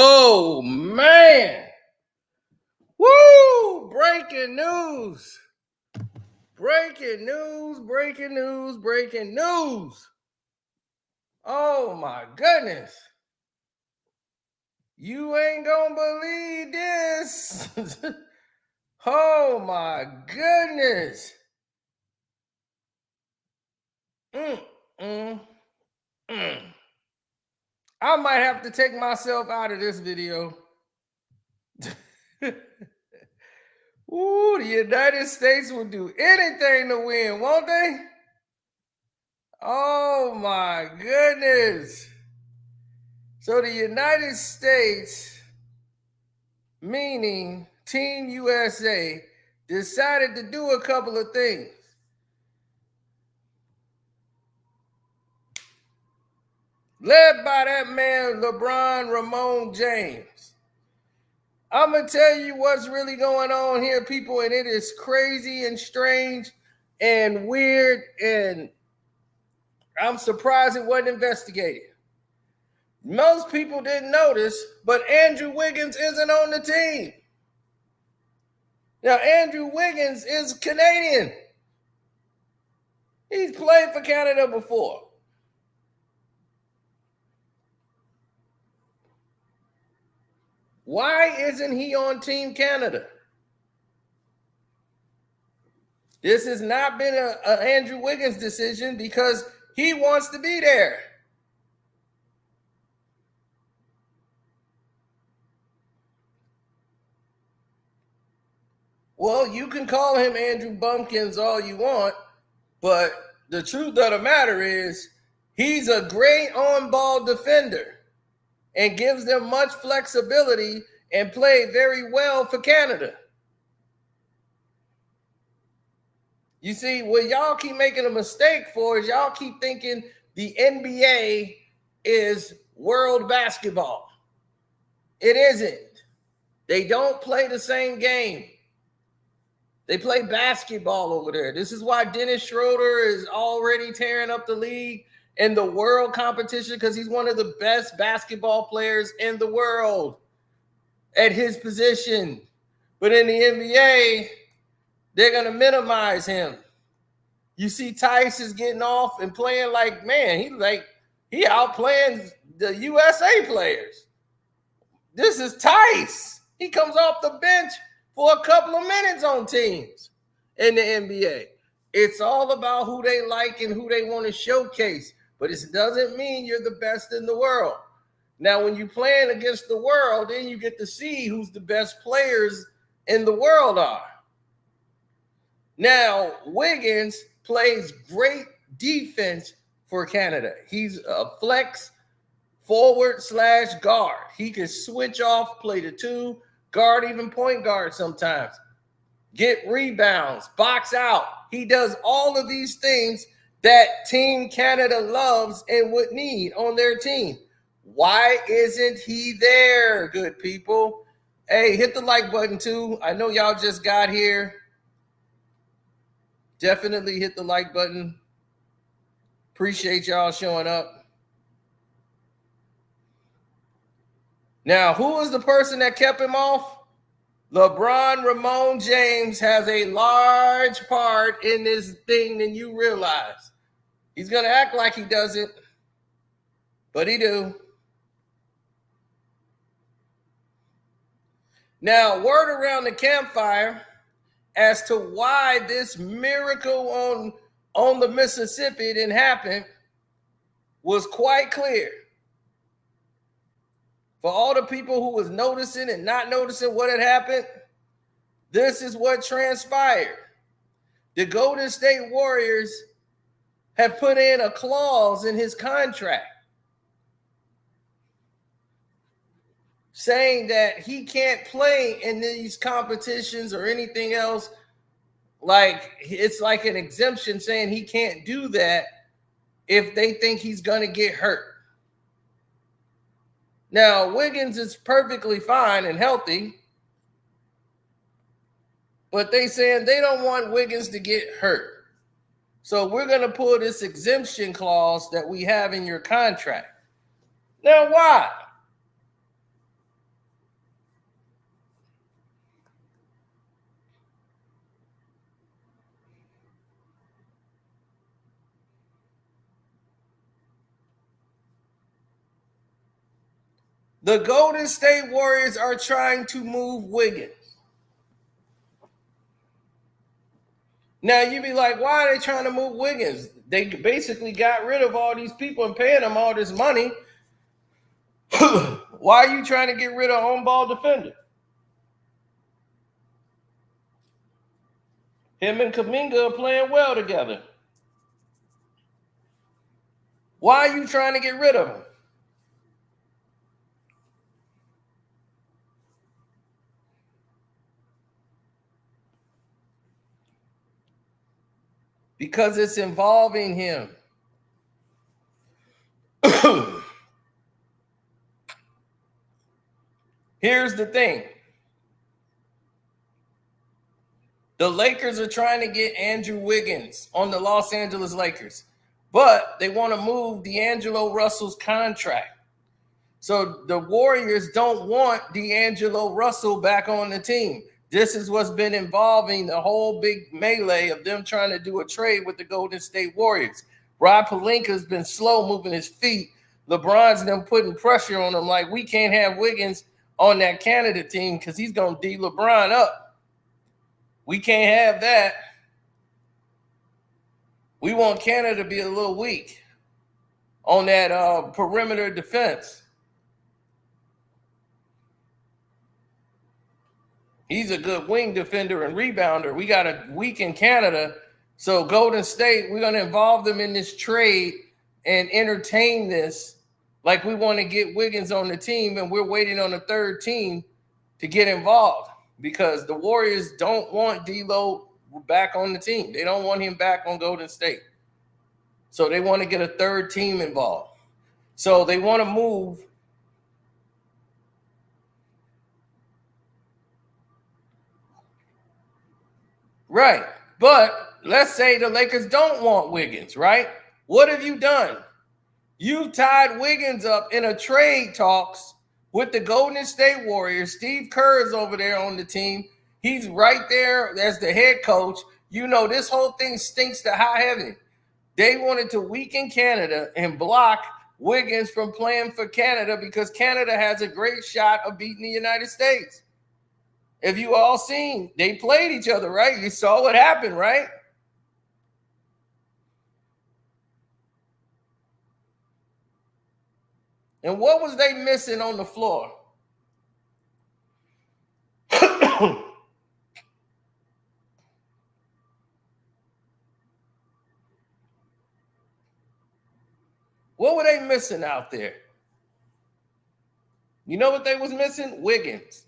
Oh, man. Woo! Breaking news. Breaking news, breaking news, breaking news. Oh, my goodness. You ain't gonna believe this. Oh, my goodness. Mm, mm, mm. I might have to take myself out of this video. Ooh, the United States will do anything to win, won't they? Oh my goodness. So the United States, meaning Team USA, decided to do a couple of things. Led by that man, LeBron Ramon James. I'm going to tell you what's really going on here, people, and it is crazy and strange and weird, and I'm surprised it wasn't investigated. Most people didn't notice, but Andrew Wiggins isn't on the team. Now, Andrew Wiggins is Canadian. He's played for Canada before. Why isn't he on Team Canada? This has not been a Andrew Wiggins decision because he wants to be there. Well, you can call him Andrew Bumpkins all you want, but the truth of the matter is he's a great on-ball defender and gives them much flexibility and played very well for Canada. You see, what y'all keep making a mistake for is y'all keep thinking the NBA is world basketball. It isn't. They don't play the same game. They play basketball over there. This is why Dennis Shroder is already tearing up the league in the world competition because he's one of the best basketball players in the world at his position. But in the NBA, they're going to minimize him. You see Tice is getting off and playing like, man, he outplaying the USA players. This is Tice. He comes off the bench for a couple of minutes on teams in the NBA. It's all about who they like and who they want to showcase, but it doesn't mean you're the best in the world. Now, when you're playing against the world, then you get to see who's the best players in the world are. Now, Wiggins plays great defense for Canada. He's a flex forward/guard. He can switch off, play the two, guard, even point guard sometimes. Get rebounds, box out. He does all of these things that Team Canada loves and would need on their team. Why isn't he there, good people? Hey, hit the like button too. I know y'all just got here. Definitely hit the like button. Appreciate y'all showing up. Now, who was the person that kept him off? LeBron Ramon James has a large part in this thing than you realize. He's going to act like he doesn't, but he do. Now, word around the campfire as to why this miracle on the Mississippi didn't happen was quite clear. For all the people who was noticing and not noticing what had happened, this is what transpired. The Golden State Warriors have put in a clause in his contract saying that he can't play in these competitions or anything else. Like, it's like an exemption saying he can't do that if they think he's going to get hurt. Now, Wiggins is perfectly fine and healthy, but they saying they don't want Wiggins to get hurt. So we're going to pull this exemption clause that we have in your contract. Now, why? The Golden State Warriors are trying to move Wiggins. Now, you be like, why are they trying to move Wiggins? They basically got rid of all these people and paying them all this money. Why are you trying to get rid of on-ball defender? Him and Kuminga are playing well together. Why are you trying to get rid of him? Because it's involving him. Here's the thing. The Lakers are trying to get Andrew Wiggins on the Los Angeles Lakers, but they want to move D'Angelo Russell's contract. So the Warriors don't want D'Angelo Russell back on the team. This is what's been involving the whole big melee of them trying to do a trade with the Golden State Warriors. Rob Pelinka's been slow moving his feet. LeBron's them putting pressure on him like, we can't have Wiggins on that Canada team because he's going to D LeBron up. We can't have that. We want Canada to be a little weak on that perimeter defense. He's a good wing defender and rebounder. We got a weak in Canada. So Golden State, we're going to involve them in this trade and entertain this like we want to get Wiggins on the team, and we're waiting on a third team to get involved because the Warriors don't want D'Lo back on the team. They don't want him back on Golden State. So they want to get a third team involved. So they want to move right. But let's say the Lakers don't want Wiggins, right? What have you done? You've tied Wiggins up in a trade talks with the Golden State Warriors. Steve Kerr's over there on the team. He's right there as the head coach. You know, this whole thing stinks to high heaven. They wanted to weaken Canada and block Wiggins from playing for Canada because Canada has a great shot of beating the United States. If you all seen, they played each other, right? You saw what happened, right? And what was they missing on the floor? What were they missing out there? You know what they was missing? Wiggins.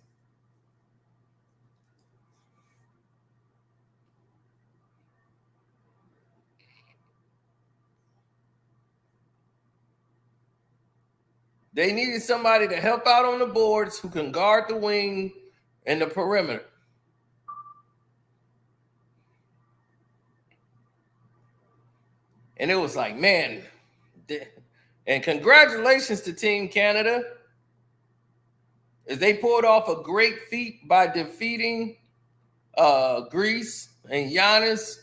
They needed somebody to help out on the boards who can guard the wing and the perimeter. And it was like, man, and congratulations to Team Canada, as they pulled off a great feat by defeating Greece and Giannis.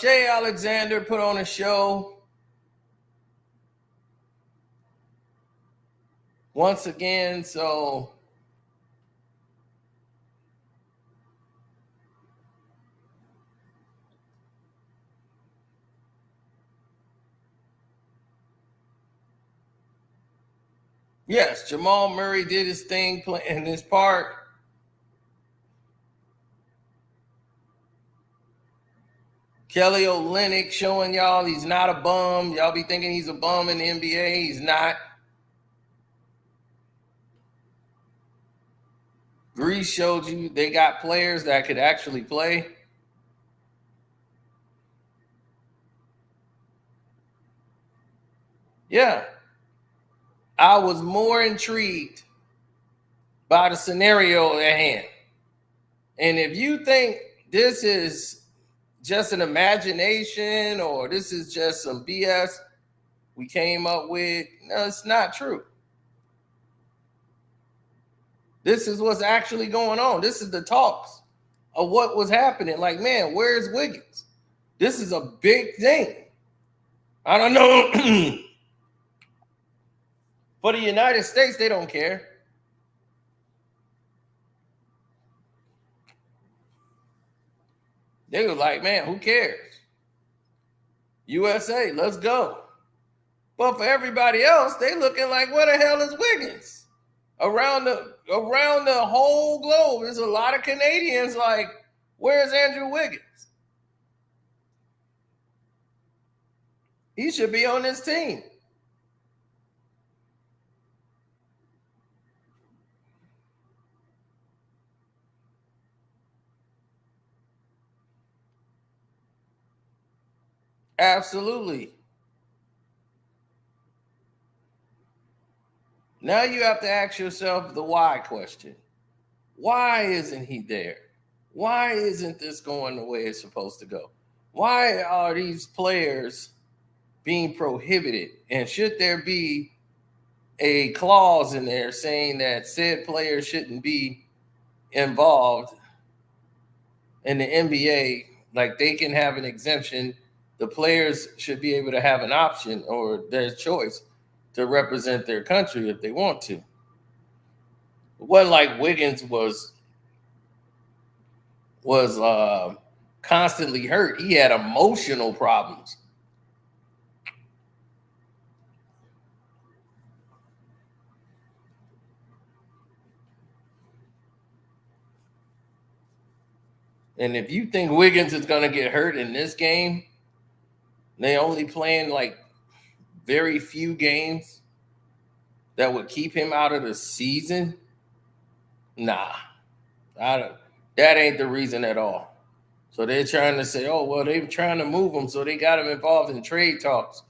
Shea Alexander put on a show once again, so yes, Jamal Murray did his thing playing his part. Kelly Olynyk showing y'all he's not a bum. Y'all be thinking he's a bum in the NBA. He's not. Greece showed you they got players that could actually play. Yeah. I was more intrigued by the scenario at hand. And if you think this is just an imagination or this is just some BS we came up with, no, it's not true. This is what's actually going on. This is the talks of what was happening. Like, man, where's Wiggins? This is a big thing. I don't know. For the United States, they don't care. They were like, man, who cares? USA, let's go. But for everybody else, they looking like, where the hell is Wiggins? Around the whole globe, there's a lot of Canadians like, where's Andrew Wiggins? He should be on this team. Absolutely. Now you have to ask yourself the why question. Why isn't he there? Why isn't this going the way it's supposed to go? Why are these players being prohibited? And should there be a clause in there saying that said players shouldn't be involved in the NBA? Like they can have an exemption. The players should be able to have an option or their choice to represent their country if they want to. It wasn't like Wiggins was constantly hurt. He had emotional problems. And if you think Wiggins is going to get hurt in this game, they only playing like very few games that would keep him out of the season. Nah, that ain't the reason at all. So they're trying to say, oh, well, they're trying to move him, so they got him involved in trade talks.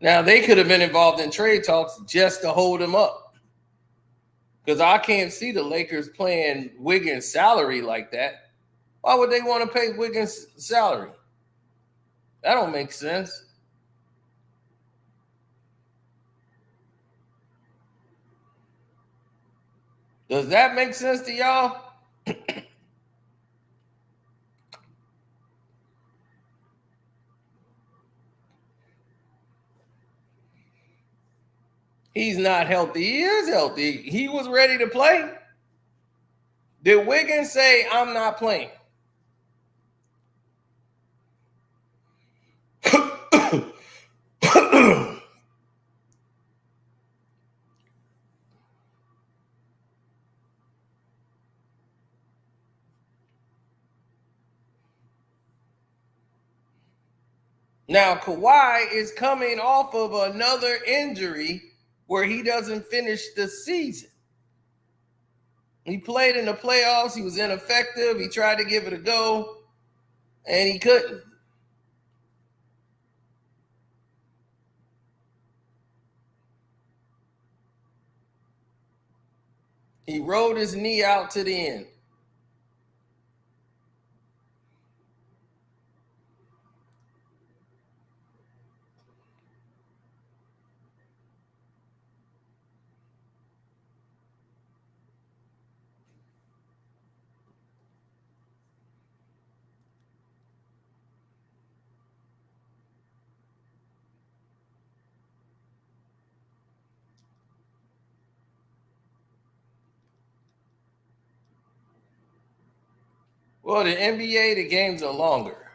Now, they could have been involved in trade talks just to hold him up. Because I can't see the Lakers playing Wiggins' salary like that. Why would they want to pay Wiggins' salary? That don't make sense. Does that make sense to y'all? He's not healthy. He is healthy. He was ready to play. Did Wiggins say, I'm not playing? Now, Kawhi is coming off of another injury where he doesn't finish the season. He played in the playoffs. He was ineffective. He tried to give it a go, and he couldn't. He rode his knee out to the end. Well, the NBA, the games are longer.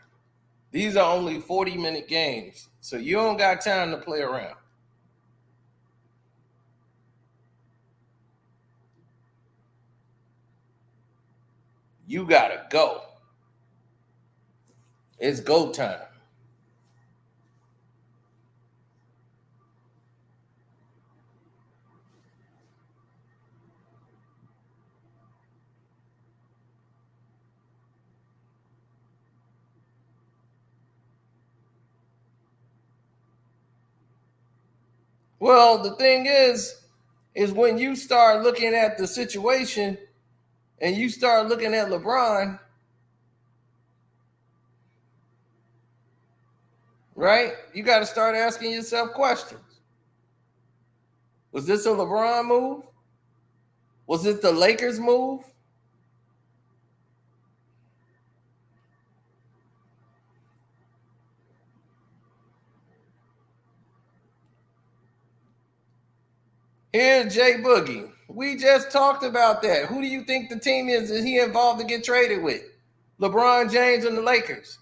These are only 40-minute games, so you don't got time to play around. You got to go. It's go time. Well, the thing is when you start looking at the situation, and you start looking at LeBron, right? You got to start asking yourself questions. Was this a LeBron move? Was it the Lakers move? Here's Jay Boogie. We just talked about that. Who do you think the team is that he involved to get traded with? LeBron James and the Lakers.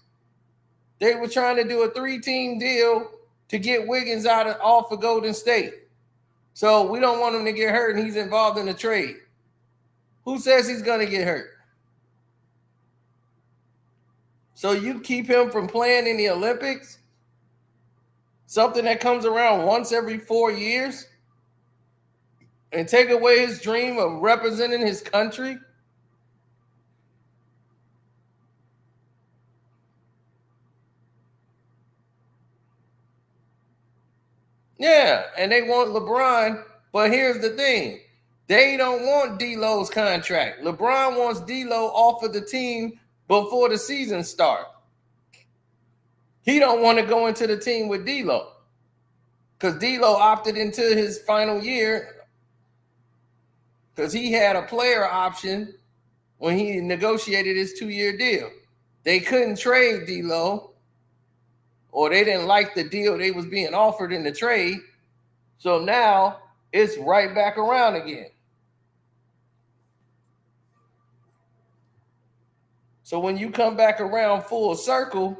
They were trying to do a 3-team deal to get Wiggins off of Golden State. So we don't want him to get hurt, and he's involved in the trade. Who says he's going to get hurt? So you keep him from playing in the Olympics? Something that comes around once every 4 years? And take away his dream of representing his country? Yeah, and they want LeBron, but here's the thing. They don't want D'Lo's contract. LeBron wants D'Lo off of the team before the season starts. He don't want to go into the team with D'Lo because D'Lo opted into his final year because he had a player option when he negotiated his 2-year deal. They couldn't trade D'Lo, or they didn't like the deal they was being offered in the trade. So now it's right back around again. So when you come back around full circle,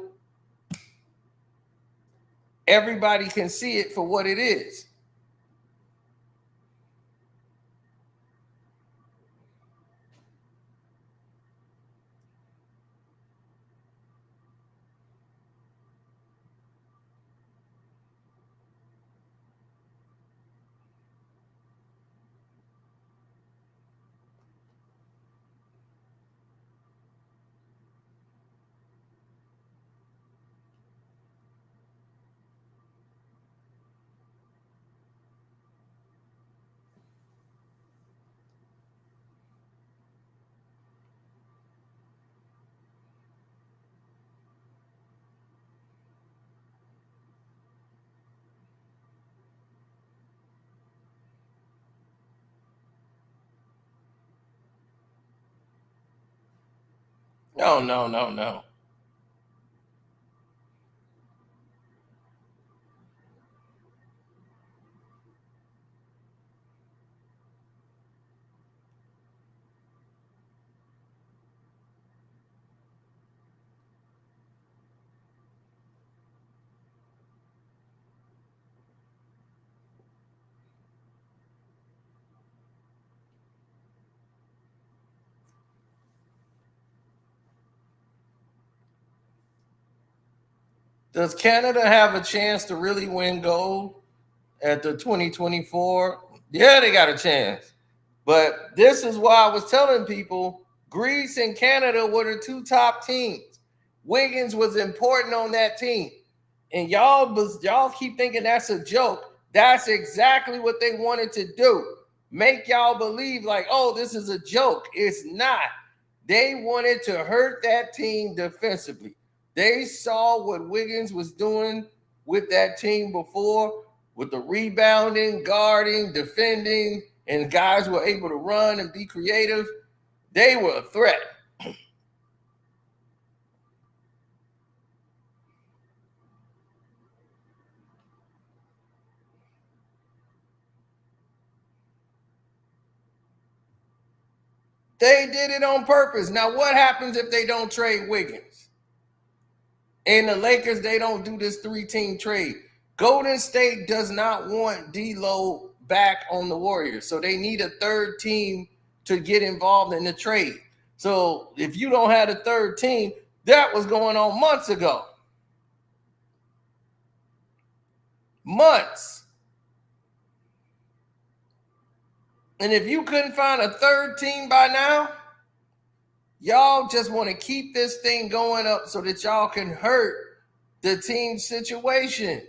everybody can see it for what it is. No. Does Canada have a chance to really win gold at the 2024? Yeah, they got a chance. But this is why I was telling people Greece and Canada were the 2 top teams. Wiggins was important on that team. And y'all keep thinking that's a joke. That's exactly what they wanted to do. Make y'all believe like, oh, this is a joke. It's not. They wanted to hurt that team defensively. They saw what Wiggins was doing with that team before, with the rebounding, guarding, defending, and guys were able to run and be creative. They were a threat. They did it on purpose. Now, what happens if they don't trade Wiggins? And the Lakers, they don't do this 3-team trade. Golden State does not want D'Lo back on the Warriors. So they need a 3rd team to get involved in the trade. So if you don't have a 3rd team, that was going on months ago. Months. And if you couldn't find a 3rd team by now, y'all just want to keep this thing going up so that y'all can hurt the team situation.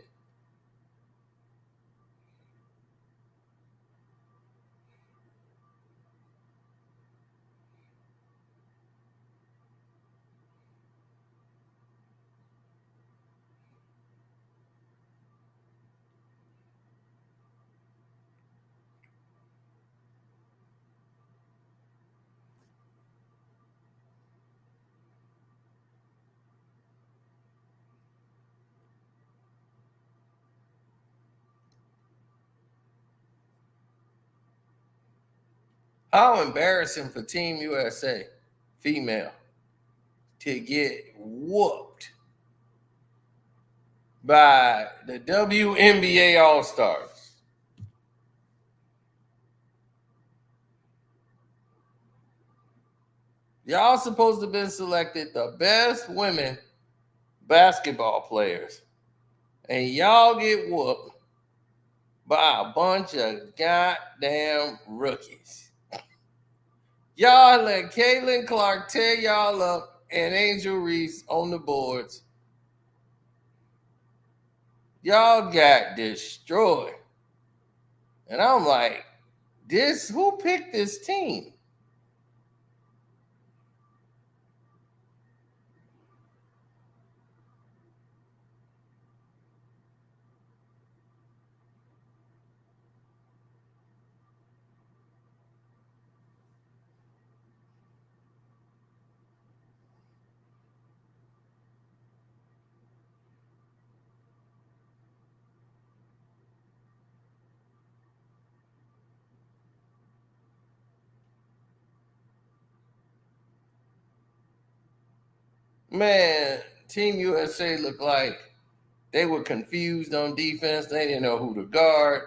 How embarrassing for Team USA female to get whooped by the WNBA All-Stars. Y'all supposed to have been selected the best women basketball players, and y'all get whooped by a bunch of goddamn rookies. Y'all let Caitlin Clark tear y'all up and Angel Reese on the boards. Y'all got destroyed. And I'm like, who picked this team? Man, Team USA looked like they were confused on defense. They didn't know who to guard.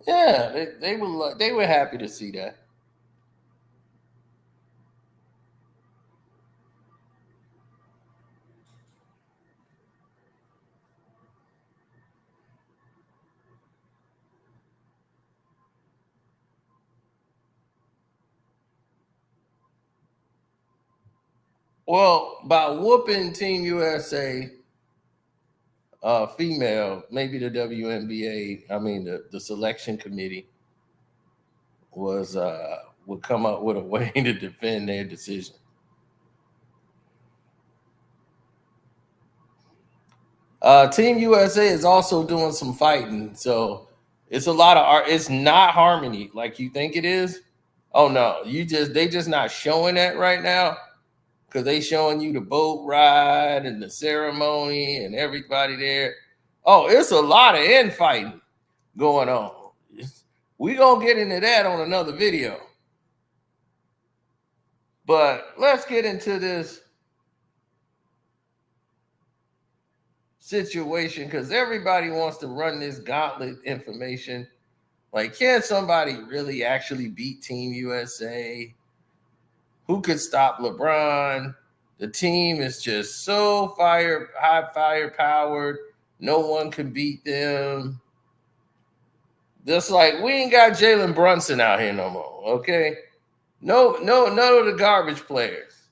Yeah, they were happy to see that. Well, by whooping Team USA female, maybe the WNBA, I mean the selection committee would come up with a way to defend their decision. Team USA is also doing some fighting, so it's a lot of art. It's not harmony like you think it is. Oh no, they just not showing that right now because they showing you the boat ride and the ceremony and everybody there. Oh, it's a lot of infighting going on. We gonna get into that on another video. But let's get into this situation because everybody wants to run this gauntlet information. Like, can somebody really actually beat Team USA? Who could stop LeBron? The team is just so high firepowered. No one can beat them. Just like we ain't got Jalen Brunson out here no more. Okay, no, none of the garbage players.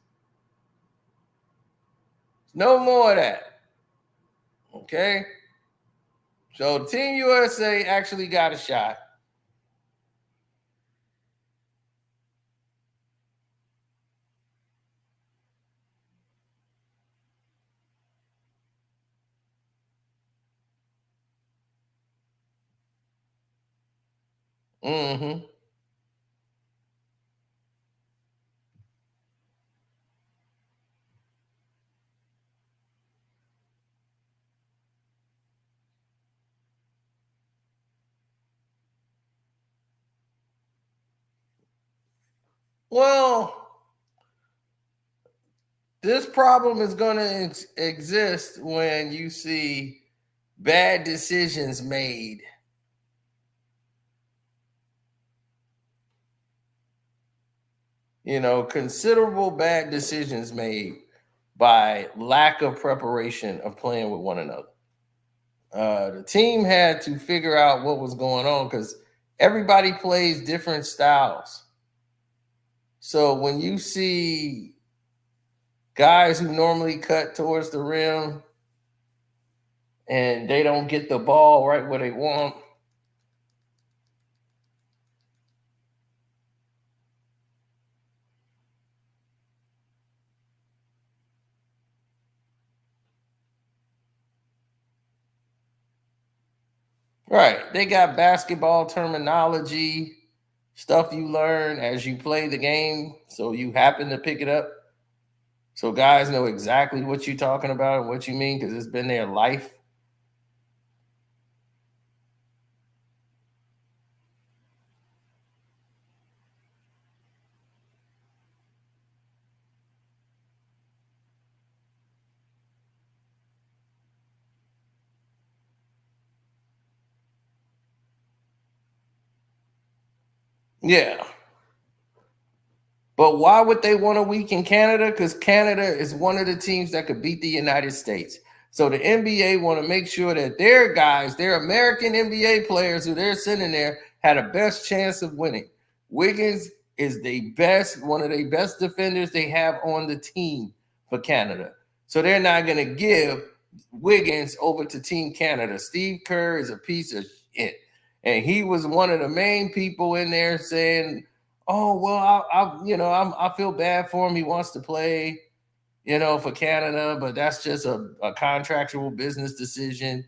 No more of that. Okay. So Team USA actually got a shot. Mm-hmm. Well, this problem is going to exist when you see bad decisions made. Considerable bad decisions made by lack of preparation of playing with one another. The team had to figure out what was going on because everybody plays different styles. So when you see guys who normally cut towards the rim and they don't get the ball right where they want, Right. They got basketball terminology, stuff you learn as you play the game. So you happen to pick it up. So guys know exactly what you're talking about and what you mean because it's been their life. Yeah. But why would they want a week in Canada? Because Canada is one of the teams that could beat the United States. So the NBA want to make sure that their guys, their American NBA players who they're sending there, had a best chance of winning. Wiggins is the best, one of the best defenders they have on the team for Canada. So they're not going to give Wiggins over to Team Canada. Steve Kerr is a piece of shit. And he was one of the main people in there saying, oh well, I feel bad for him. He wants to play, for Canada, but that's just a contractual business decision.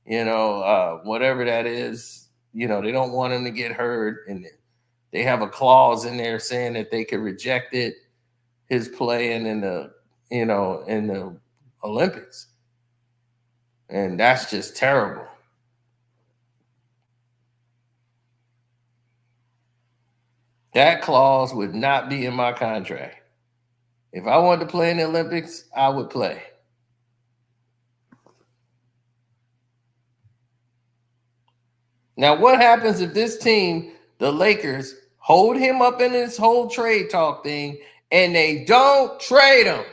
Whatever that is. They don't want him to get hurt, and they have a clause in there saying that they could reject it, his playing in the Olympics, and that's just terrible. That clause would not be in my contract. If I wanted to play in the Olympics, I would play. Now, what happens if this team, the Lakers, hold him up in this whole trade talk thing and they don't trade him?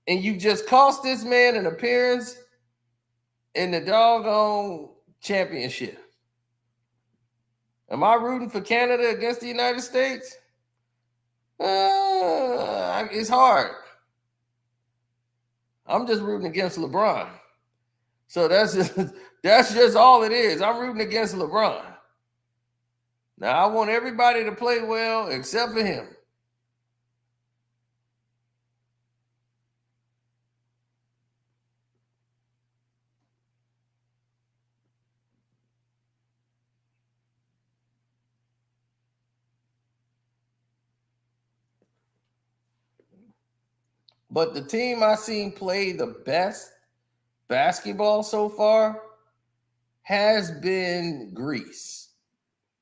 And you just cost this man an appearance in the doggone championship. Am I rooting for Canada against the United States? It's hard. I'm just rooting against LeBron. So that's just all it is. I'm rooting against LeBron. Now I want everybody to play well except for him. But the team I seen play the best basketball so far has been Greece.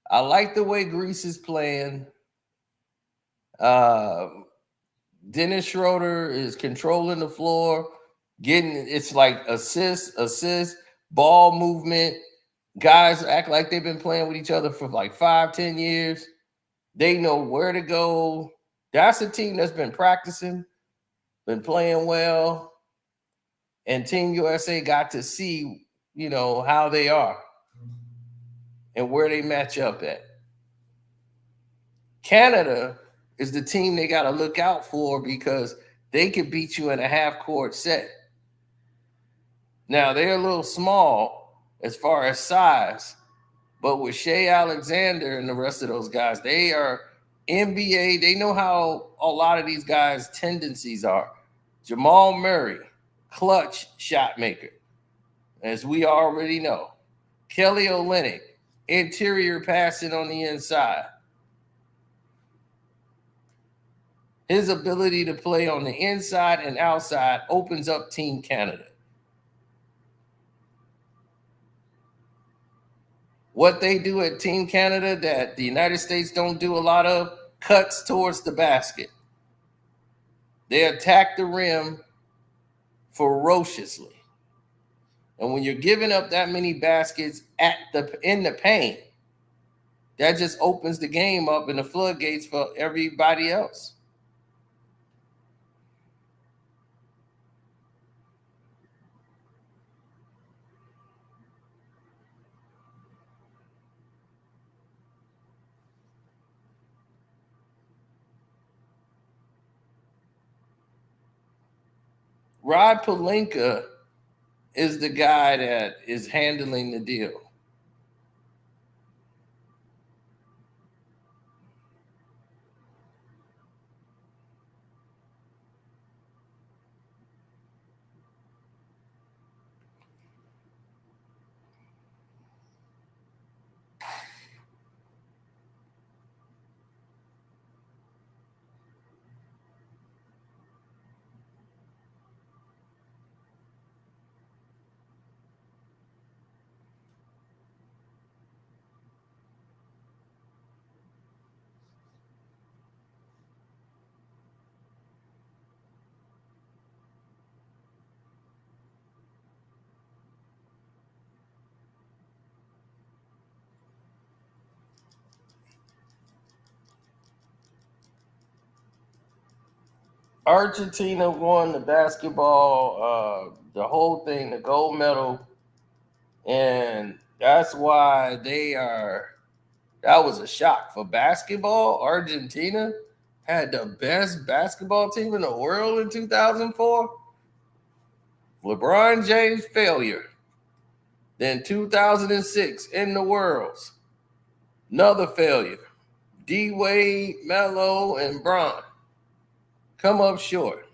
I like the way Greece is playing. Uh, Dennis Schroeder is controlling the floor, it's like assist, ball movement. Guys act like they've been playing with each other for like 5-10 years. They know where to go. That's a team that's been practicing, been playing well, and Team USA got to see, how they are and where they match up at. Canada is the team they got to look out for because they could beat you in a half court set. Now, they're a little small as far as size, but with Shea Alexander and the rest of those guys, they are NBA. They know how a lot of these guys' tendencies are. Jamal Murray, clutch shot maker, as we already know. Kelly Olynyk, interior passing on the inside. His ability to play on the inside and outside opens up Team Canada. What they do at Team Canada that the United States don't do a lot of, cuts towards the basket. They attack the rim ferociously. And when you're giving up that many baskets in the paint, that just opens the game up and the floodgates for everybody else. Rod Pelinka is the guy that is handling the deal. Argentina won the basketball, the whole thing, the gold medal, and that's why they are. That was a shock for basketball. Argentina had the best basketball team in the world in 2004. LeBron James' failure. Then 2006 in the Worlds, another failure. D Wade, Melo, and Bron come up short.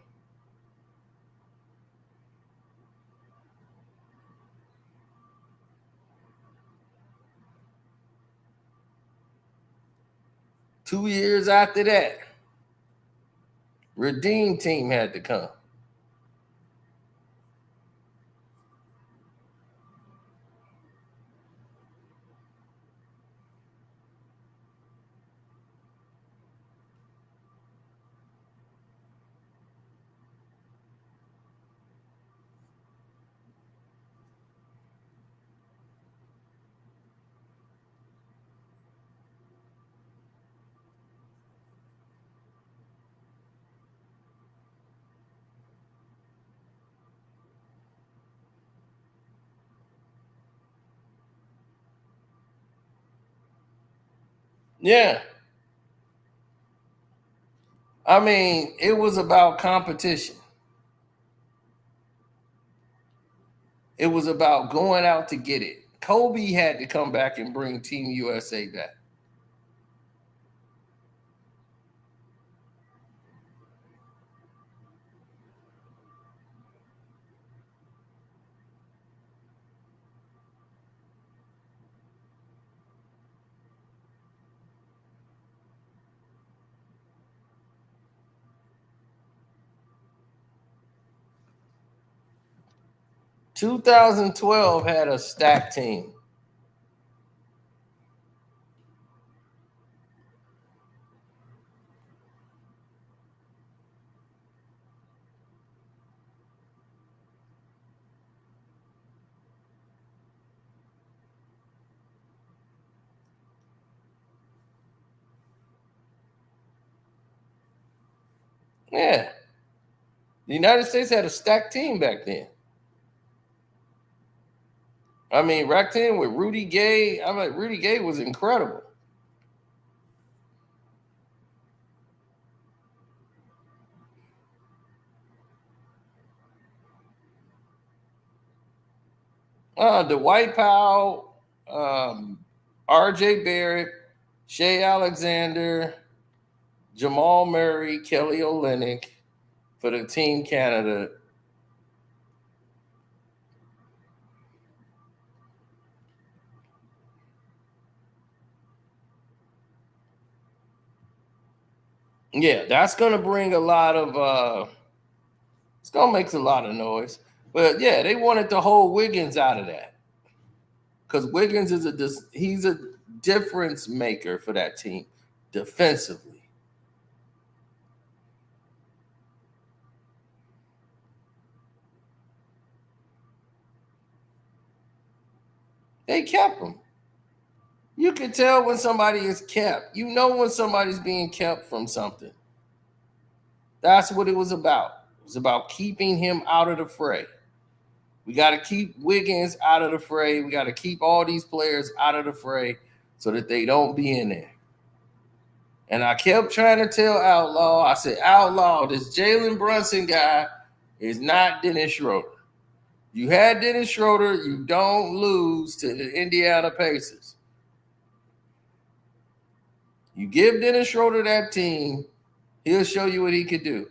Two years after that, Redeem Team had to come. Yeah. I mean, it was about competition. It was about going out to get it. Kobe had to come back and bring Team USA back. Two 2012 had a stacked team. Yeah. The United States had a stacked team back then. I mean, racked in with Rudy Gay. I mean, Rudy Gay was incredible. Dwight Powell, R.J. Barrett, Shea Alexander, Jamal Murray, Kelly Olynyk for the Team Canada. Yeah, that's going to bring a lot of. It's going to make a lot of noise. But yeah, they wanted to hold Wiggins out of that because Wiggins is he's a difference maker for that team defensively. They kept him. You can tell when somebody is kept. You know when somebody's being kept from something. That's what it was about. It was about keeping him out of the fray. We got to keep Wiggins out of the fray. We got to keep all these players out of the fray so that they don't be in there. And I kept trying to tell Outlaw, I said, Outlaw, this Jalen Brunson guy is not Dennis Schroeder. You had Dennis Schroeder, you don't lose to the Indiana Pacers. You give Dennis Schroeder that team, he'll show you what he could do.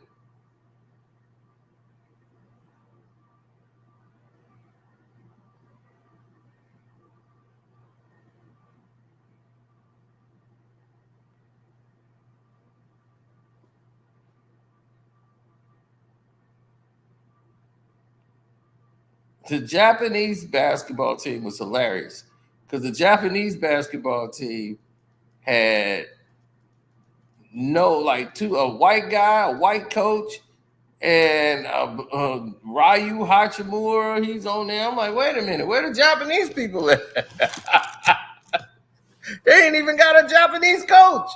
The Japanese basketball team was hilarious because the Japanese basketball team had a white guy, a white coach, and Ryu Hachimura. He's on there. I'm like, wait a minute, where the Japanese people at? They ain't even got a Japanese coach.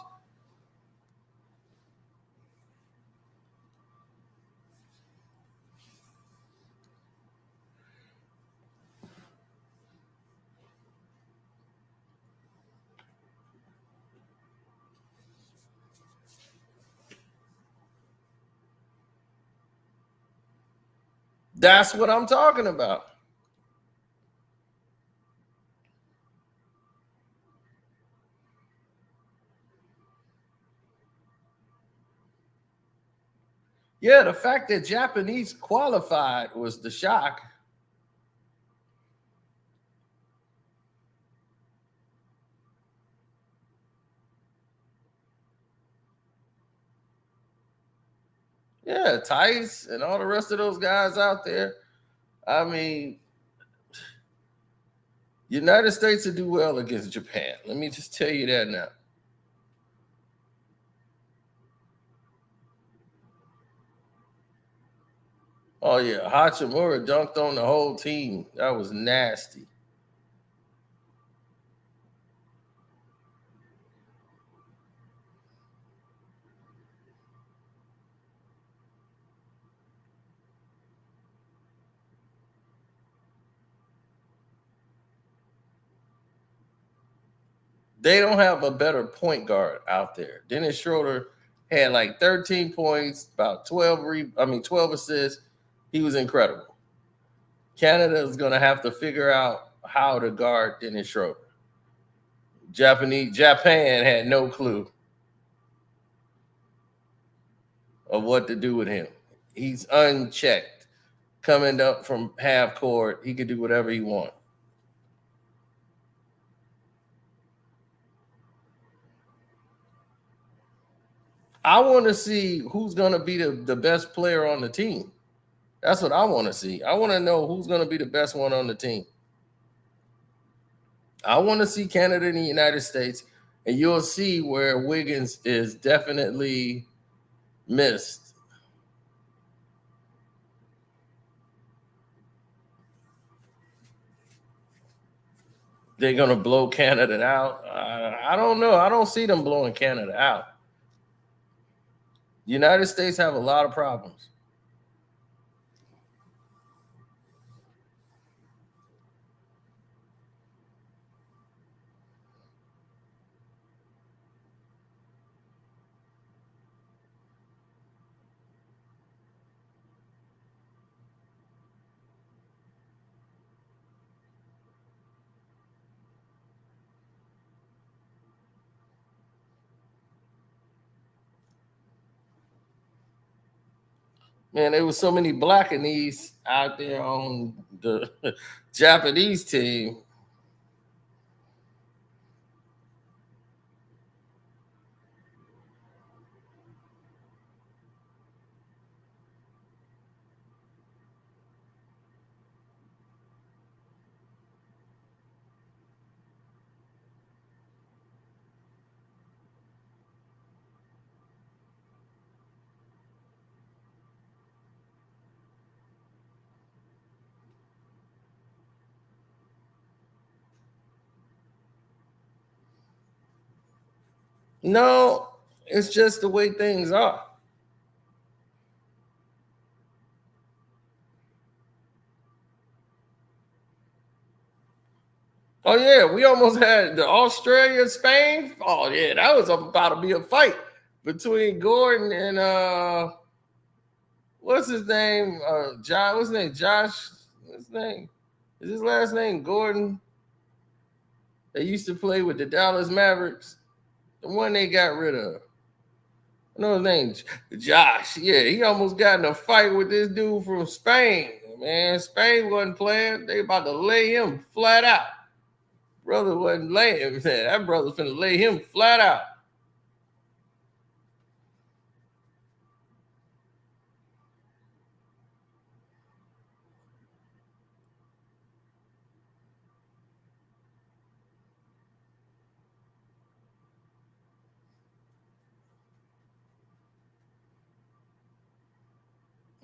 That's what I'm talking about. Yeah, the fact that Japanese qualified was the shock. Yeah, Tice and all the rest of those guys out there. I mean, United States will do well against Japan. Let me just tell you that now. Oh yeah, Hachimura dunked on the whole team. That was nasty. They don't have a better point guard out there. Dennis Schroeder had like 13 points, about 12 assists. He was incredible. Canada is going to have to figure out how to guard Dennis Schroeder. Japan had no clue of what to do with him. He's unchecked. Coming up from half court, he could do whatever he wants. I want to see who's going to be the best player on the team. That's what I want to see. I want to know who's going to be the best one on the team. I want to see Canada and the United States, and you'll see where Wiggins is definitely missed. They're going to blow Canada out. I don't know. I don't see them blowing Canada out. The United States have a lot of problems. Man, there was so many Blackanese out there on the Japanese team. No, it's just the way things are. Oh yeah, we almost had the Australia Spain. Oh yeah, that was about to be a fight between Gordon and what's his name? Josh. What's his name? Josh. What's his name? Is his last name Gordon? They used to play with the Dallas Mavericks. The one they got rid of. I know his name, Josh. Yeah, he almost got in a fight with this dude from Spain. Man, Spain wasn't playing. They about to lay him flat out. Brother wasn't laying. That brother's finna lay him flat out.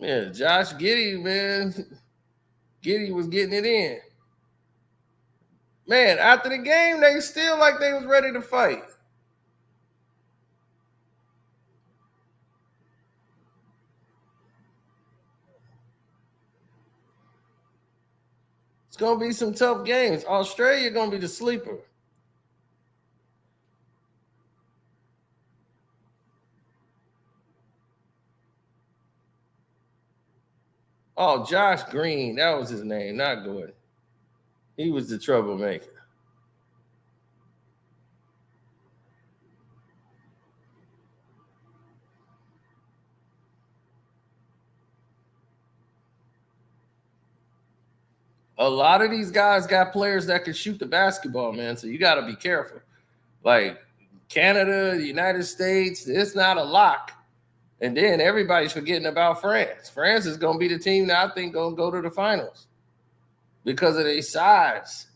Yeah, Josh Giddey, man. Giddey was getting it in. Man, after the game, they still like they was ready to fight. It's gonna be some tough games. Australia gonna be the sleeper. Oh, Josh Green. That was his name, not Gordon. He was the troublemaker. A lot of these guys got players that can shoot the basketball, man. So you got to be careful. Like Canada, the United States, it's not a lock. And then everybody's forgetting about France. France is going to be the team that I think going to go to the finals because of their size.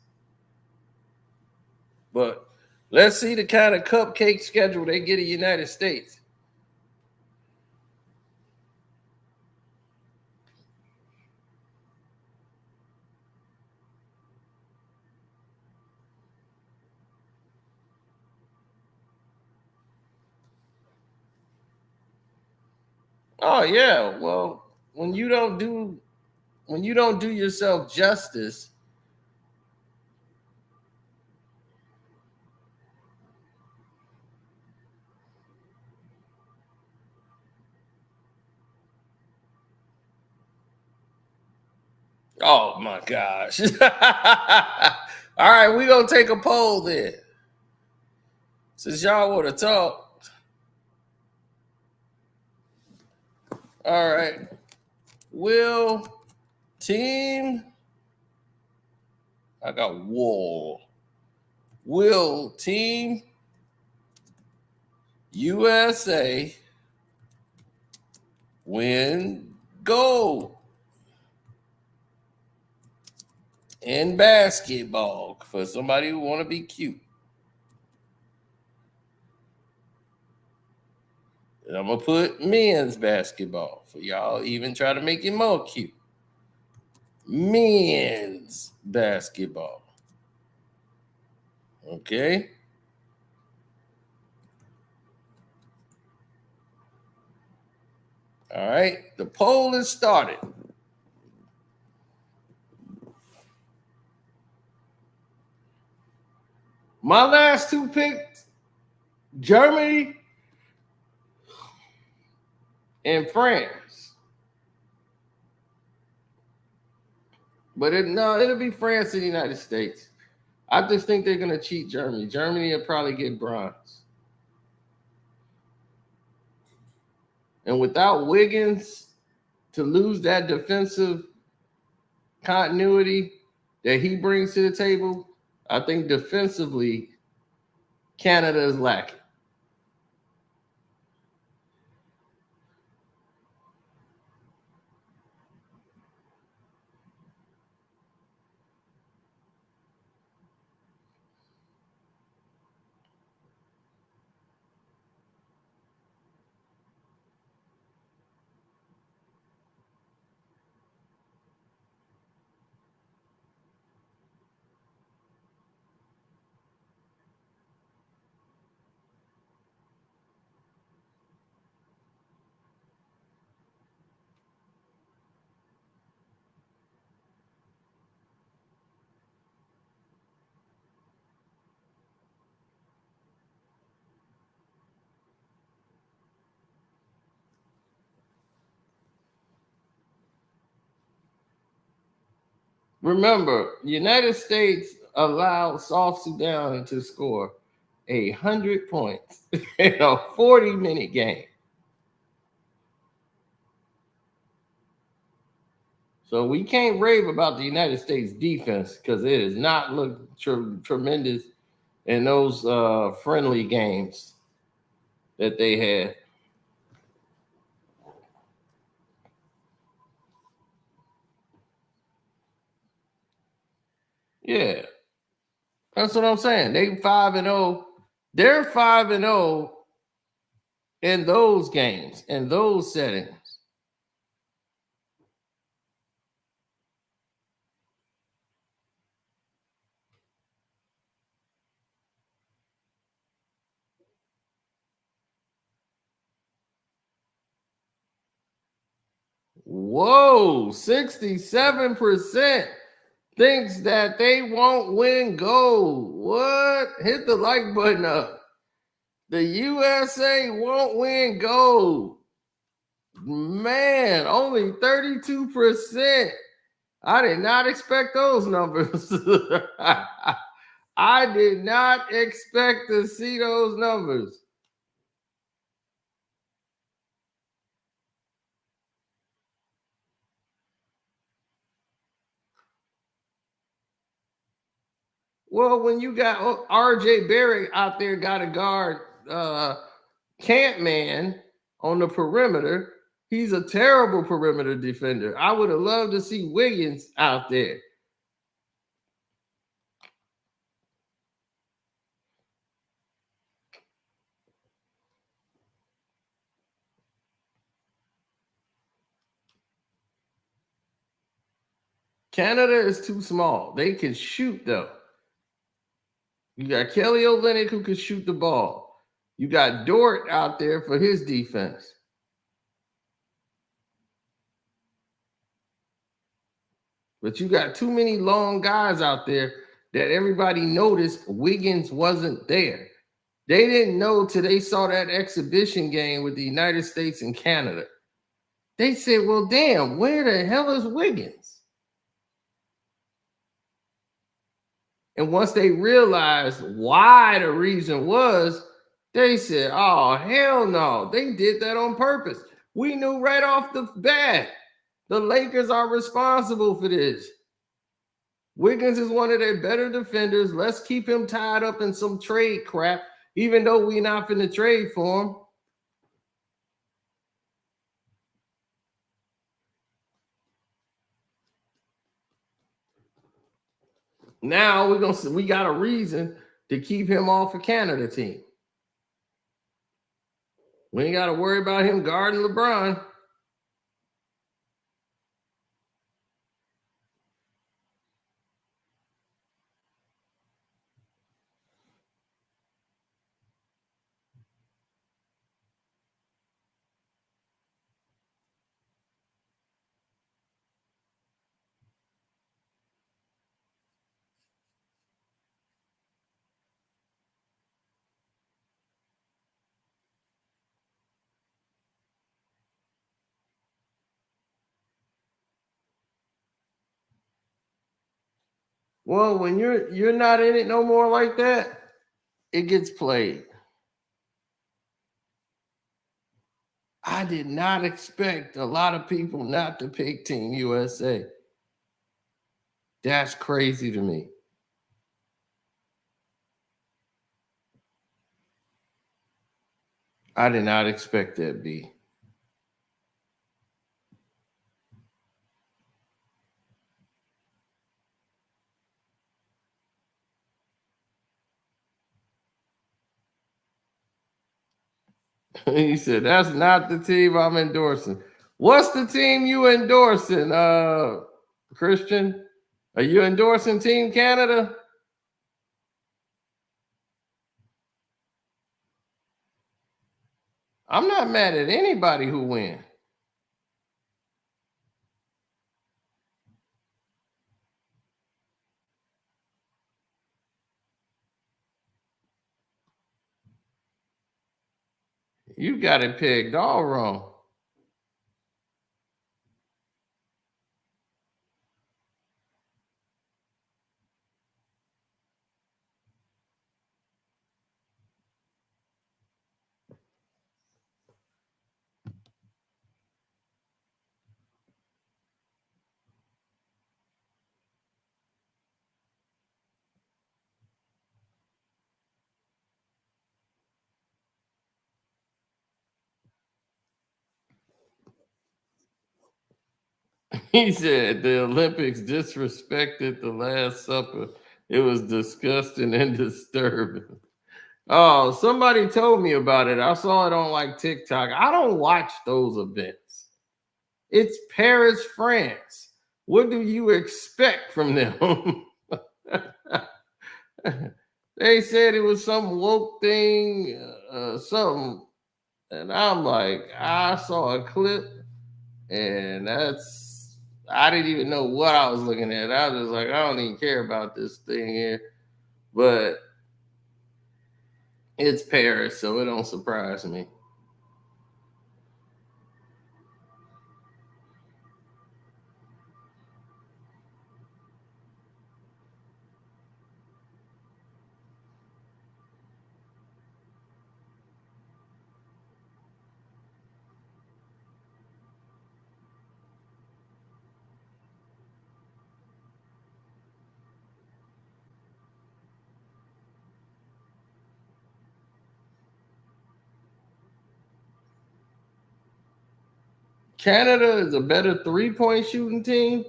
But let's see the kind of cupcake schedule they get in the United States. Oh yeah, well, when you don't do yourself justice, oh my gosh. All right, we're gonna take a poll then. Since y'all want to talk. All right. Will team I got wall. Will team USA win gold in basketball for somebody who want to be cute? And I'm going to put men's basketball for y'all even try to make it more cute. Men's basketball. Okay. All right. The poll is started. My last two picks, Germany and France. But it'll be France and the United States. I just think they're going to cheat Germany. Germany will probably get bronze. And without Wiggins to lose that defensive continuity that he brings to the table, I think defensively, Canada is lacking. Remember, United States allowed South Sudan to score 100 points in a 40-minute game. So we can't rave about the United States defense because it has not looked tremendous in those friendly games that they had. Yeah, that's what I'm saying. They 5-0. They're 5-0 in those games, in those settings. Whoa, 67% thinks that they won't win gold. What? Hit the like button up. The USA won't win gold. Man, only 32%. I did not expect those numbers. I did not expect to see those numbers. Well, when you got RJ Barrett out there, got to guard Camp Man on the perimeter. He's a terrible perimeter defender. I would have loved to see Wiggins out there. Canada is too small. They can shoot, though. You got Kelly Olynyk who can shoot the ball. You got Dort out there for his defense. But you got too many long guys out there that everybody noticed Wiggins wasn't there. They didn't know till they saw that exhibition game with the United States and Canada. They said, well, damn, where the hell is Wiggins? And once they realized why the reason was, they said, oh, hell no. They did that on purpose. We knew right off the bat the Lakers are responsible for this. Wiggins is one of their better defenders. Let's keep him tied up in some trade crap, even though we're not finna trade for him. Now we got a reason to keep him off a Canada team. We ain't got to worry about him guarding LeBron. Well, when you're not in it no more like that, it gets played. I did not expect a lot of people not to pick Team USA. That's crazy to me. I did not expect that, B. He said, that's not the team I'm endorsing. What's the team you endorsing, Christian? Are you endorsing Team Canada? I'm not mad at anybody who wins. You got it pegged all wrong. He said the Olympics disrespected the Last Supper. It was disgusting and disturbing. Oh, somebody told me about it. I saw it on like TikTok. I don't watch those events. It's Paris, France. What do you expect from them? They said it was some woke thing, something. And I'm like, I saw a clip, and I didn't even know what I was looking at. I was just like, I don't even care about this thing here. But it's Paris, so it don't surprise me. Canada is a better 3-point shooting team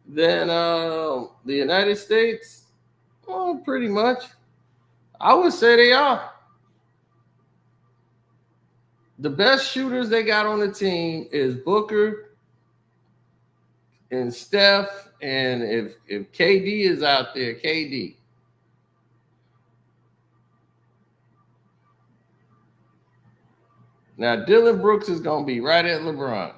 than the United States? Well, pretty much. I would say they are. The best shooters they got on the team is Booker and Steph, and if KD is out there, KD. Now Dylan Brooks is gonna be right at LeBron.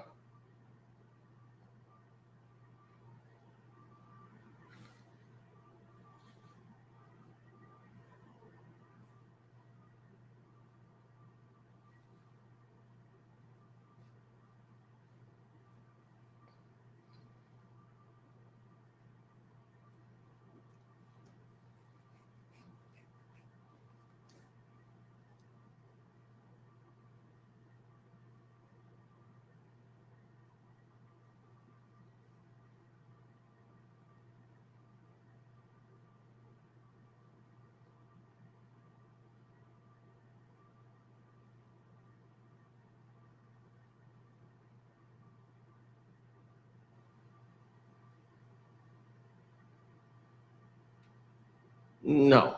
No.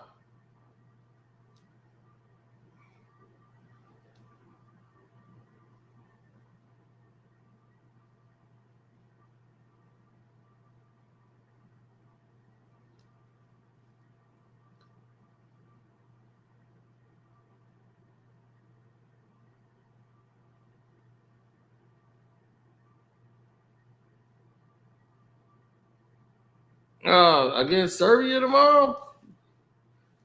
Against Serbia tomorrow?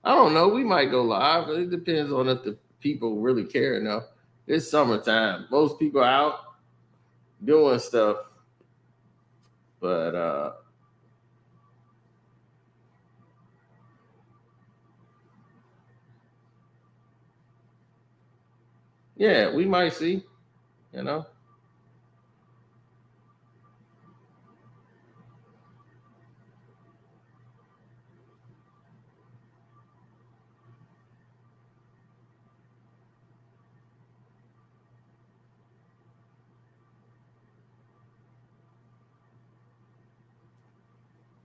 I don't know. We might go live. It depends on if the people really care enough. It's summertime. Most people are out doing stuff. But yeah, we might see, you know.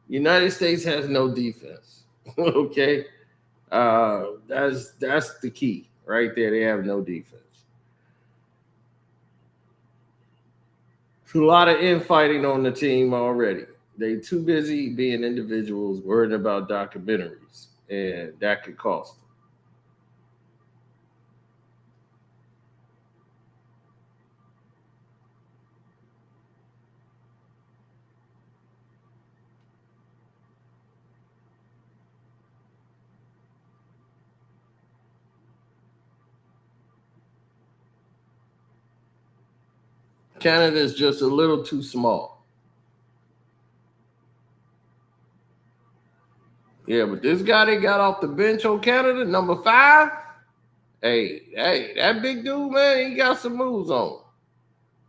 United States has no defense. Okay. That's the key right there. They have no defense. A lot of infighting on the team already. They too busy being individuals, worrying about documentaries, and that could cost them. Canada is just a little too small. Yeah, but this guy they got off the bench on Canada, number 5. Hey, that big dude, man, he got some moves on him.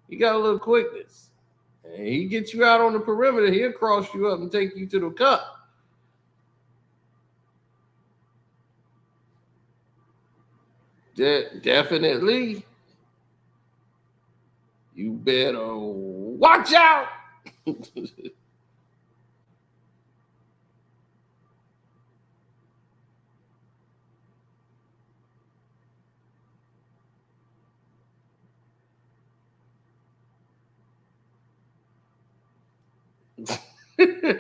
He got a little quickness. And he gets you out on the perimeter, he'll cross you up and take you to the cup. Definitely. You better watch out.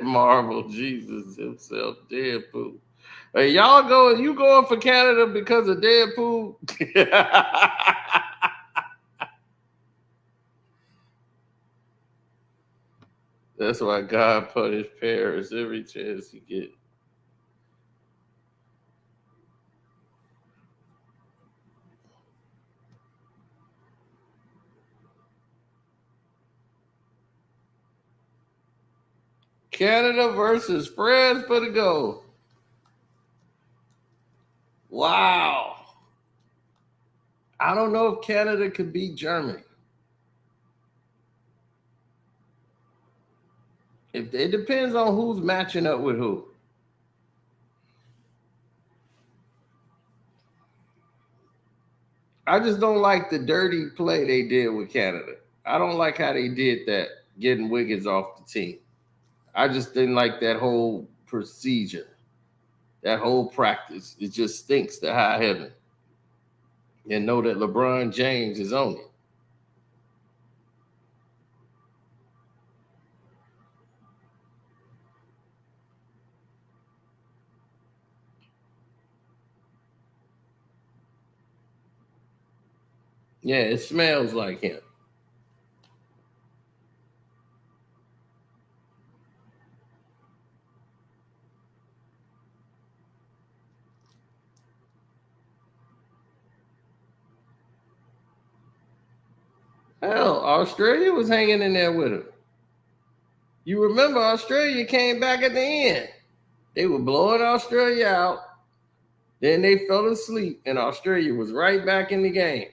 Marvel Jesus himself, Deadpool. Hey, you going for Canada because of Deadpool? That's why God punished Paris every chance he get. Canada versus France for the goal. Wow. I don't know if Canada could beat Germany. It depends on who's matching up with who. I just don't like the dirty play they did with Canada. I don't like how they did that, getting Wiggins off the team. I just didn't like that whole procedure, that whole practice. It just stinks to high heaven. And know that LeBron James is on it. Yeah, it smells like him. Hell, Australia was hanging in there with him. You remember Australia came back at the end. They were blowing Australia out. Then they fell asleep, and Australia was right back in the game.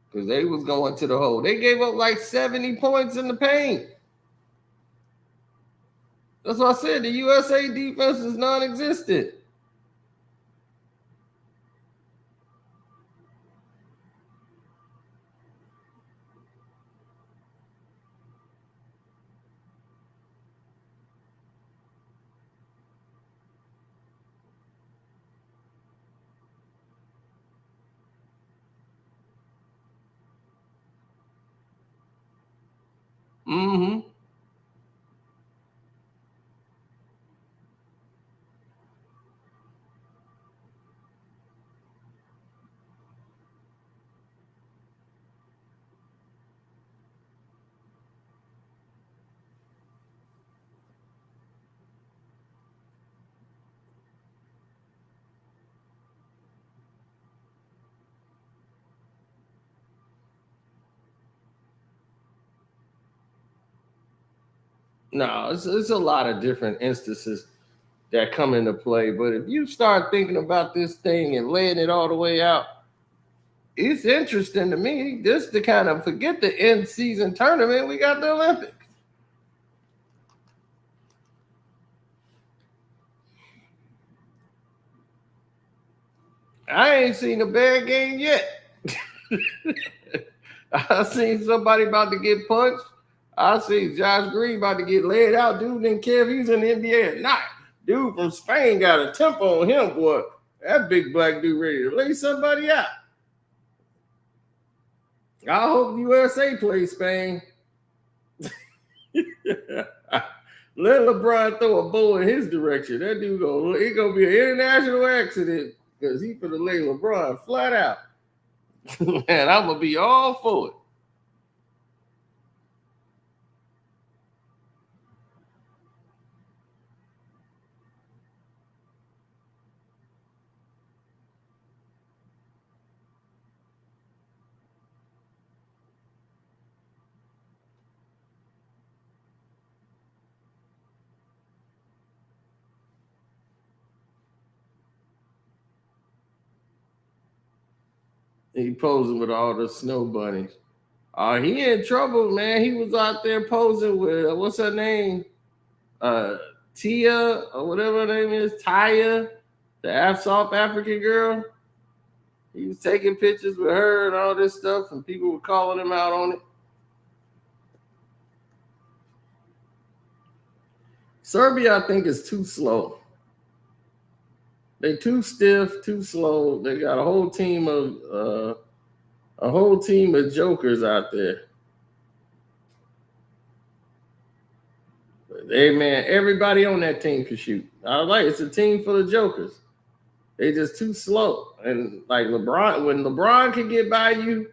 Because they was going to the hole. They gave up like 70 points in the paint. That's what I said. The USA defense is non-existent. Mm-hmm. No, it's a lot of different instances that come into play. But if you start thinking about this thing and laying it all the way out, it's interesting to me. This to kind of forget the end season tournament. We got the Olympics. I ain't seen a bad game yet. I seen somebody about to get punched. I see Josh Green about to get laid out. Dude didn't care if he's in the NBA or not. Dude from Spain got a tempo on him, boy. That big black dude ready to lay somebody out. I hope USA plays Spain. Let LeBron throw a ball in his direction. That dude gonna be an international accident because he finna lay LeBron flat out. Man, I'm gonna be all for it. He posing with all the snow bunnies. He in trouble, man. He was out there posing with what's her name? Tia or whatever her name is, Taya, the South African girl. He was taking pictures with her and all this stuff, and people were calling him out on it. Serbia, I think, is too slow. They too stiff, too slow. They got a whole team of jokers out there. Hey man, everybody on that team can shoot. I like it's a team full of jokers. They just too slow. And like LeBron, when LeBron can get by you,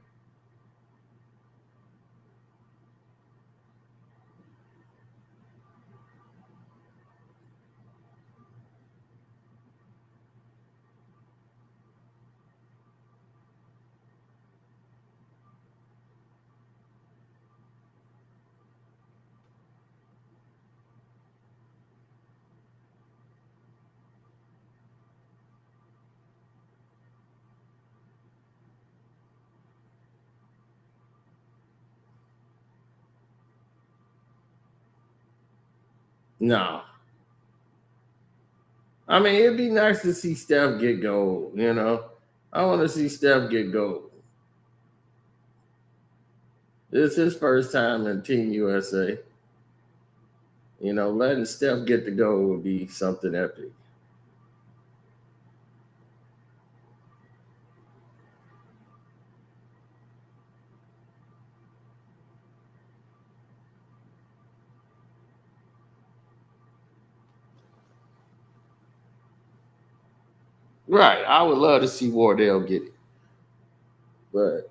no. I mean, it'd be nice to see Steph get gold, you know. I want to see Steph get gold. This is his first time in Team USA. You know, letting Steph get the gold would be something epic. Right. I would love to see Wardell get it. But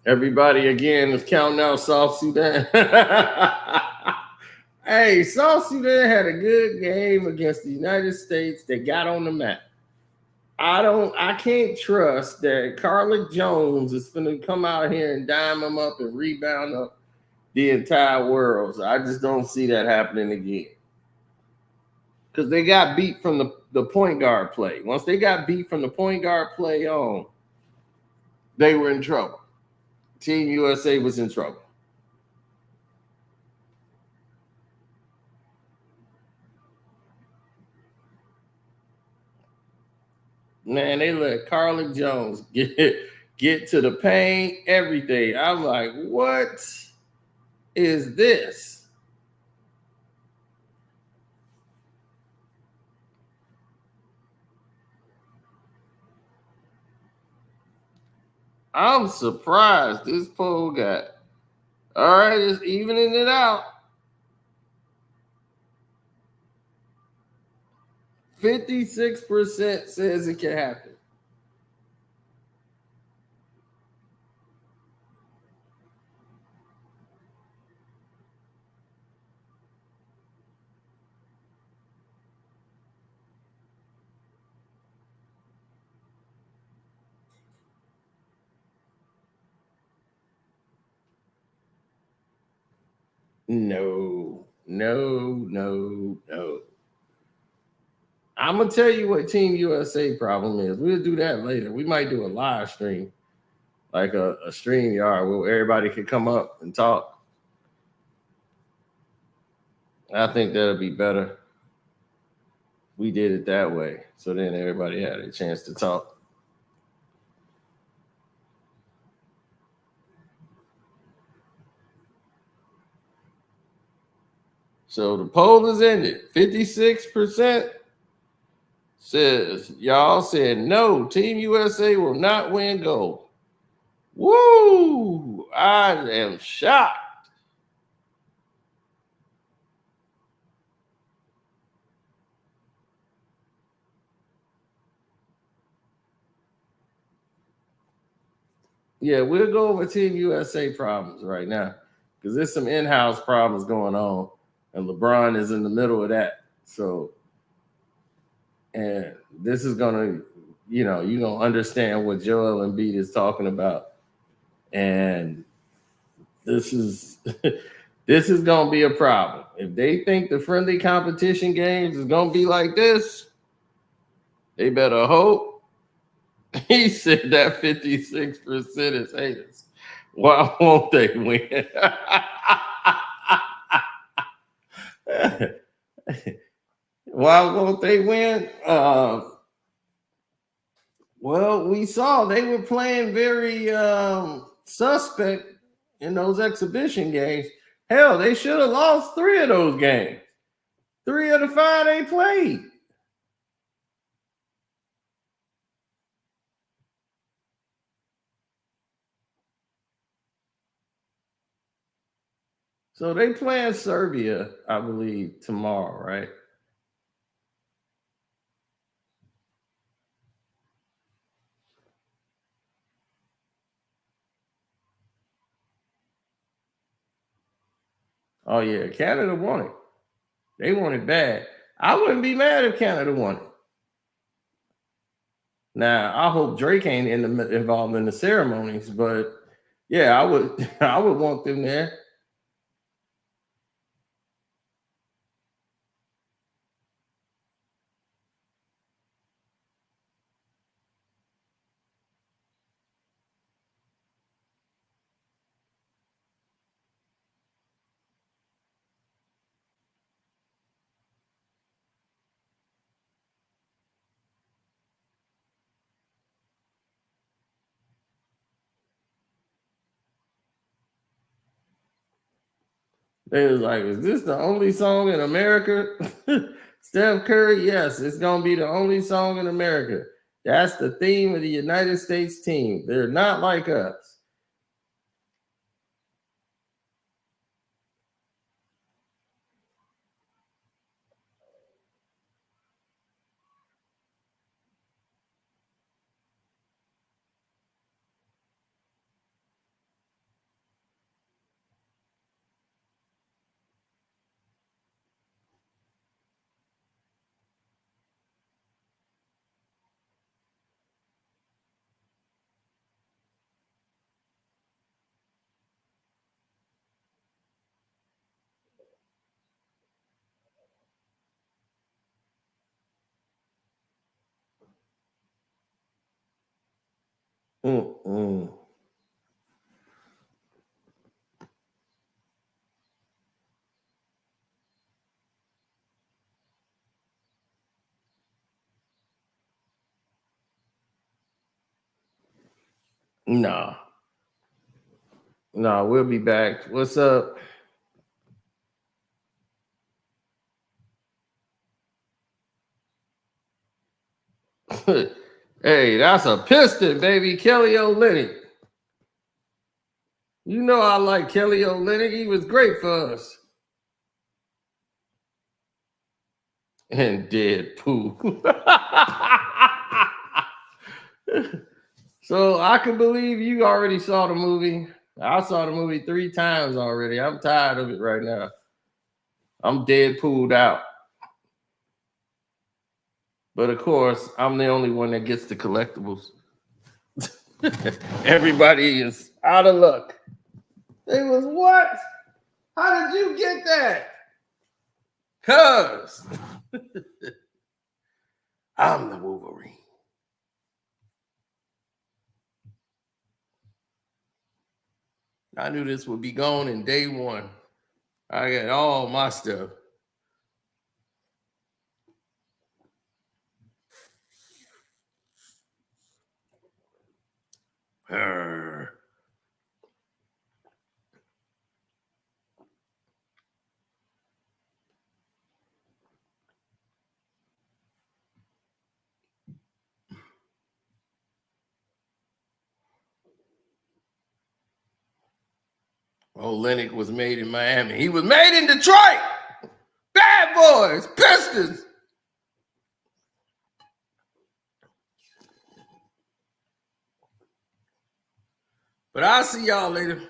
everybody again is counting out South Sudan. Hey, South Sudan had a good game against the United States. They got on the map. I can't trust that Carlick Jones is going to come out here and dime them up and rebound up the entire world. So I just don't see that happening again. Because they got beat from the point guard play. Once they got beat from the point guard play on, they were in trouble. Team USA was in trouble. Man, they let Carlick Jones get to the paint, everything. I'm like, what is this? I'm surprised this poll got. All right, it's evening it out. 56% says it can happen. No. I'm gonna tell you what Team USA problem is. We'll do that later. We might do a live stream, like a stream yard where everybody can come up and talk. I think that'll be better. We did it that way, so then everybody had a chance to talk. So the poll is ended. 56% says y'all said no. Team USA will not win gold. Woo! I am shocked. Yeah, we'll go over Team USA problems right now because there's some in-house problems going on, and LeBron is in the middle of that. So, and this is gonna, you're gonna understand what Joel Embiid is talking about, and this is this is gonna be a problem. If they think the friendly competition games is gonna be like this, they better hope. He said that 56% is haters. Why won't they win? Why won't they win? Well, we saw they were playing very suspect in those exhibition games. Hell, they should have lost 3 of those games. 3 of the 5 they played. So they playing Serbia, I believe, tomorrow, right? Oh yeah, Canada won it. They want it bad. I wouldn't be mad if Canada won it. Now, I hope Drake ain't involved in the ceremonies, but yeah, I would I would want them there. They was like, is this the only song in America? Steph Curry, yes, it's going to be the only song in America. That's the theme of the United States team. They're not like us. Mm-mm. No. No, we'll be back. What's up? Hey, that's a piston, baby. Kelly Olynyk. You know I like Kelly Olynyk. He was great for us. And Deadpool. So I can believe you already saw the movie. I saw the movie 3 times already. I'm tired of it right now. I'm Deadpooled out. But of course, I'm the only one that gets the collectibles. Everybody is out of luck. It was what? How did you get that? Cuz I'm the Wolverine. I knew this would be gone in day one. I got all my stuff. Her. Olynyk was made in Miami. He was made in Detroit. Bad boys, Pistons. But I'll see y'all later.